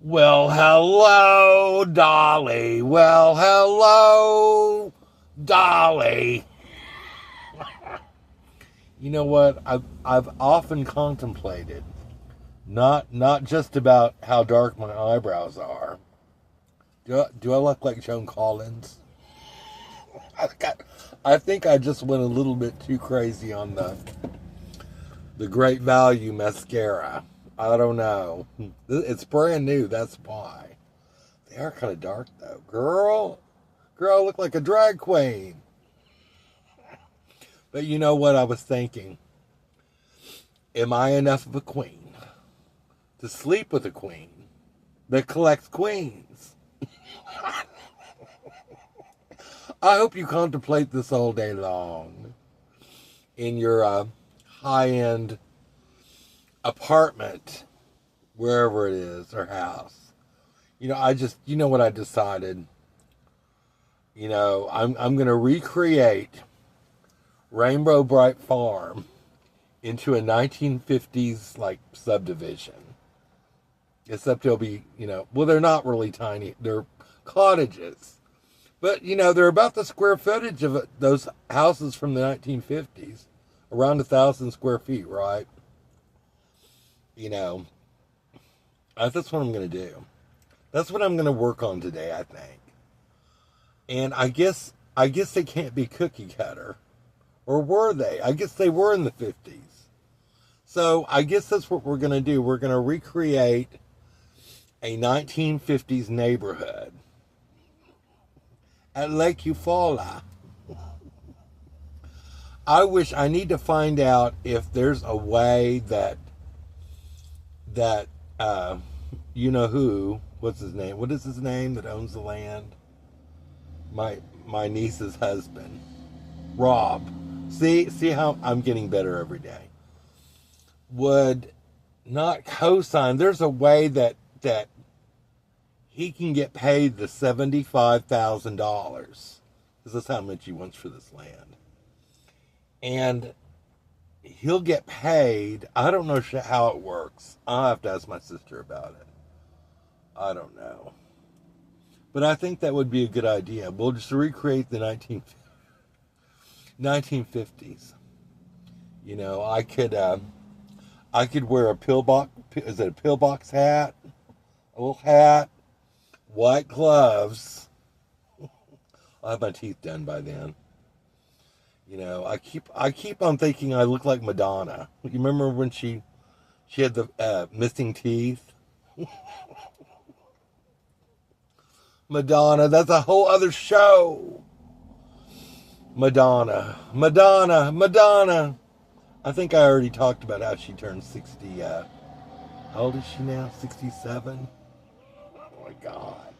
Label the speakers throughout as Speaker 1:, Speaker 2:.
Speaker 1: Well, hello, Dolly. Well, hello, Dolly. You know what? I've often contemplated not just about how dark my eyebrows are. Do I look like Joan Collins? I think I just went a little bit too crazy on the Great Value mascara. I don't know. It's brand new, that's why. They are kind of dark though. Girl, I look like a drag queen. But you know what I was thinking? Am I enough of a queen to sleep with a queen that collects queens? I hope you contemplate this all day long in your high-end apartment, wherever it is, or house. You know what I decided? I'm going to recreate Rainbow Bright Farm into a 1950s like subdivision. Except they'll be, well, they're not really tiny. They're cottages. But, they're about the square footage of those houses from the 1950s. Around 1,000 square feet, right? That's what I'm going to do. That's what I'm going to work on today, I think. And I guess they can't be cookie cutter. Or were they? I guess they were in the 50s. So I guess that's what we're going to do. We're going to recreate a 1950s neighborhood at Lake Eufaula. I need to find out if there's a way that what's his name? What is his name that owns the land? My niece's husband, Rob. See how I'm getting better every day. Would not co-sign. There's a way that he can get paid the $75,000. Because that's how much he wants for this land. And he'll get paid. I don't know how it works. I'll have to ask my sister about it. I don't know. But I think that would be a good idea. We'll just recreate the 1950s. I could wear a pillbox. Is it a pillbox hat? A little hat, white gloves. I'll have my teeth done by then. I keep on thinking I look like Madonna. You remember when she had the missing teeth? Madonna, that's a whole other show. Madonna. I think I already talked about how she turned 60. How old is she now? 67? Oh my God.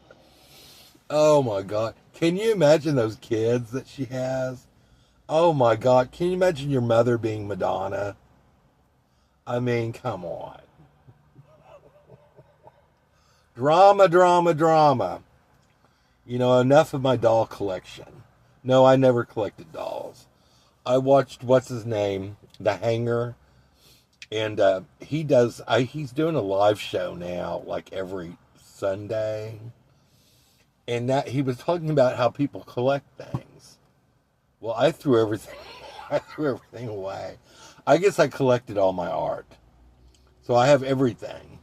Speaker 1: Oh my God. Can you imagine those kids that she has? Oh my God. Can you imagine your mother being Madonna? I mean, come on. Drama. Enough of my doll collection. No, I never collected dolls. I watched, what's his name? The Hanger. And he's doing a live show now, like every Sunday. And that he was talking about how people collect things. Well, I threw everything away. I guess I collected all my art. So I have everything,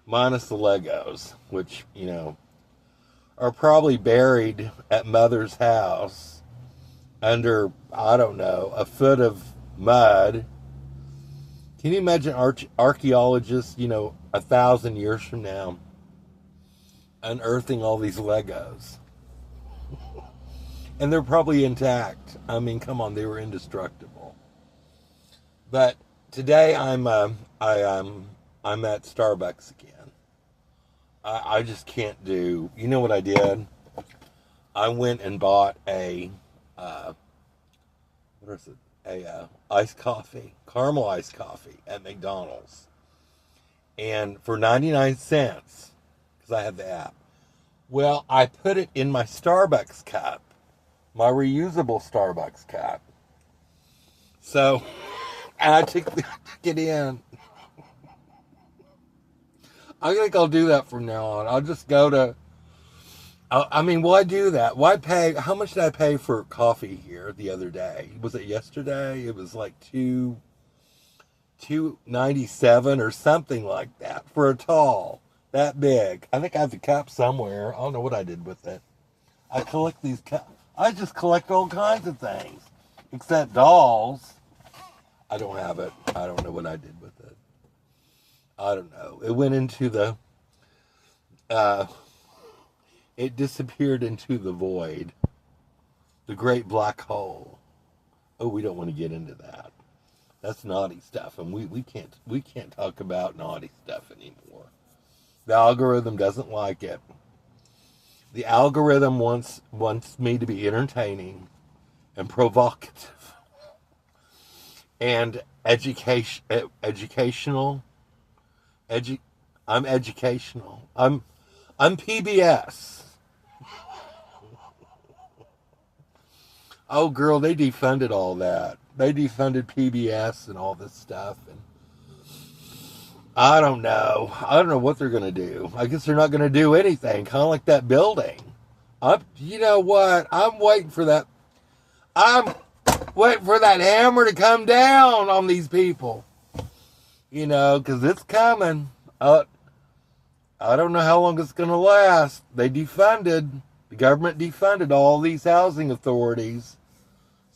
Speaker 1: minus the Legos, which, are probably buried at Mother's house under, I don't know, a foot of mud. Can you imagine archaeologists, 1,000 years from now, unearthing all these Legos? And they're probably intact. I mean, come on, they were indestructible. But today I'm at Starbucks again. I just can't do. You know what I did? I went and bought a iced coffee, caramel iced coffee at McDonald's, and for 99 cents because I have the app. Well, I put it in my Starbucks cup, my reusable Starbucks cup. So, and I took it in. I think I'll do that from now on. I'll just go to. I mean, why do that? Why pay? How much did I pay for coffee here the other day? Was it yesterday? It was like $2.97 or something like that for a tall that big. I think I have the cup somewhere. I don't know what I did with it. I collect these cups. I just collect all kinds of things, except dolls. I don't have it. I don't know what I did with it. I don't know. It went into the. It disappeared into the void, the great black hole. Oh, we don't want to get into that. That's naughty stuff, and we can't talk about naughty stuff anymore. The algorithm doesn't like it. The algorithm wants me to be entertaining and provocative and educational. I'm educational. I'm PBS. Oh, girl, they defunded all that. They defunded PBS and all this stuff. And I don't know. I don't know what they're going to do. I guess they're not going to do anything. Kind of like that building. You know what? I'm waiting for that. I'm waiting for that hammer to come down on these people. You know, because it's coming. I don't know how long it's going to last. The government defunded all these housing authorities.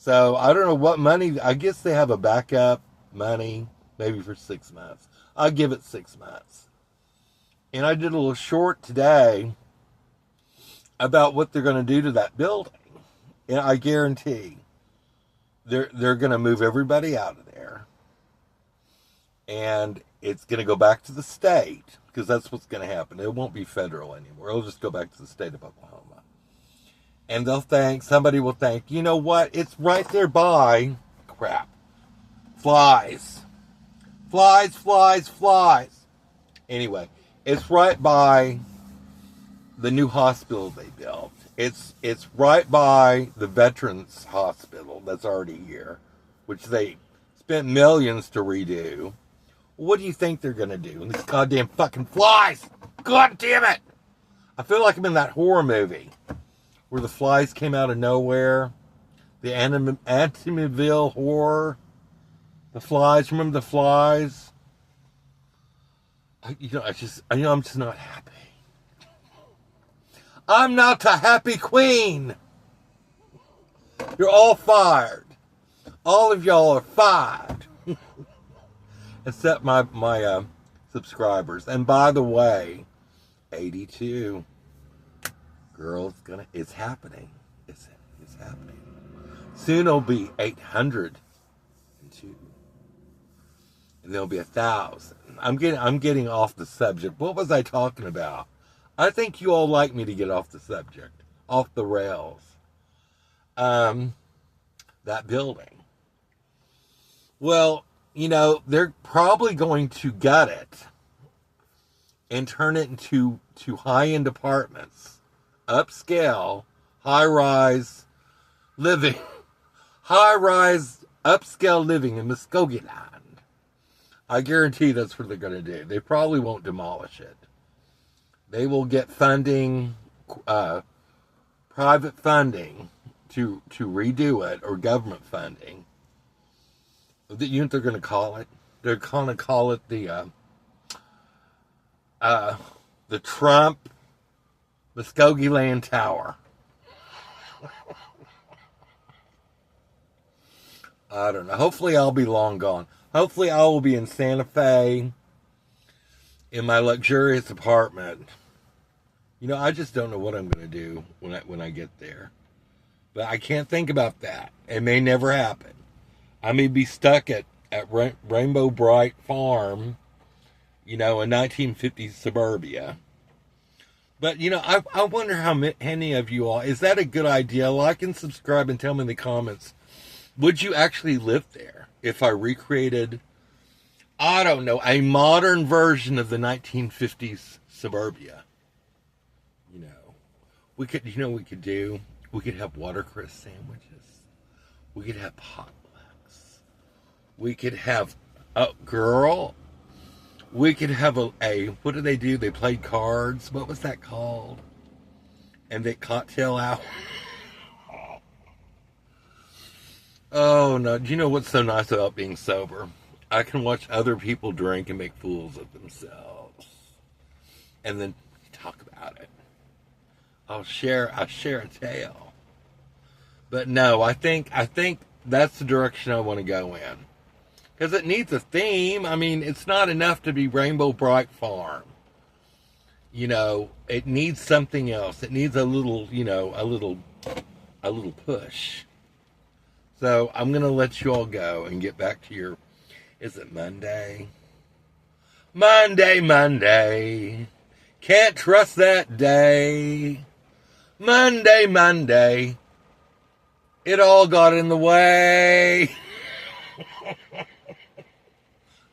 Speaker 1: So I don't know what money. I guess they have a backup money, maybe for 6 months. I'll give it 6 months. And I did a little short today about what they're going to do to that building. And I guarantee they're going to move everybody out of there. And it's going to go back to the state, because that's what's going to happen. It won't be federal anymore. It'll just go back to the state of Oklahoma. And somebody will think, you know what? It's right there by, crap, flies. Anyway, it's right by the new hospital they built. It's right by the Veterans Hospital that's already here, which they spent millions to redo. What do you think they're going to do? And these goddamn fucking flies! God damn it! I feel like I'm in that horror movie where the flies came out of nowhere. The Amityville horror. The flies. Remember the flies? I'm just not happy. I'm not a happy queen. You're all fired. All of y'all are fired. Except my subscribers. And by the way, 82. Girl, it's happening. It's happening. Soon it'll be 802. And there'll be 1,000. I'm getting off the subject. What was I talking about? I think you all like me to get off the subject. Off the rails. That building. Well, they're probably going to gut it and turn it into high-end apartments. Upscale, high-rise living. High-rise, upscale living in Muskogeland. I guarantee that's what they're going to do. They probably won't demolish it. They will get funding, private funding to redo it, or government funding. You know what they're going to call it? They're going to call it the Trump Muskogeland Tower. I don't know. Hopefully I'll be long gone. Hopefully I will be in Santa Fe in my luxurious apartment. I just don't know what I'm going to do when I get there. But I can't think about that. It may never happen. I may be stuck at Rainbow Bright Farm, in 1950s suburbia. But, I wonder how many of you all, is that a good idea? Like and subscribe and tell me in the comments. Would you actually live there if I recreated, I don't know, a modern version of the 1950s suburbia? We could, we could do? We could have watercress sandwiches. We could have potlucks. We could have, girl, We could have what did they do? They played cards. What was that called? And they cocktail hour. Oh no! Do you know what's so nice about being sober? I can watch other people drink and make fools of themselves, and then talk about it. I'll share a tale. But no, I think that's the direction I want to go in. Because it needs a theme. I mean, it's not enough to be Rainbow Bright Farm. You know, it needs something else. It needs a little push. So I'm going to let you all go and get back to your, is it Monday? Monday. Can't trust that day. Monday. It all got in the way.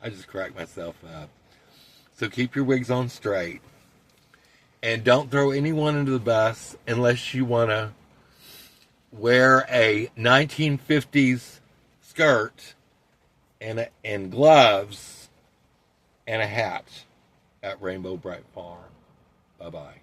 Speaker 1: I just cracked myself up. So keep your wigs on straight. And don't throw anyone into the bus unless you want to wear a 1950s skirt and gloves and a hat at Rainbow Bright Farm. Bye-bye.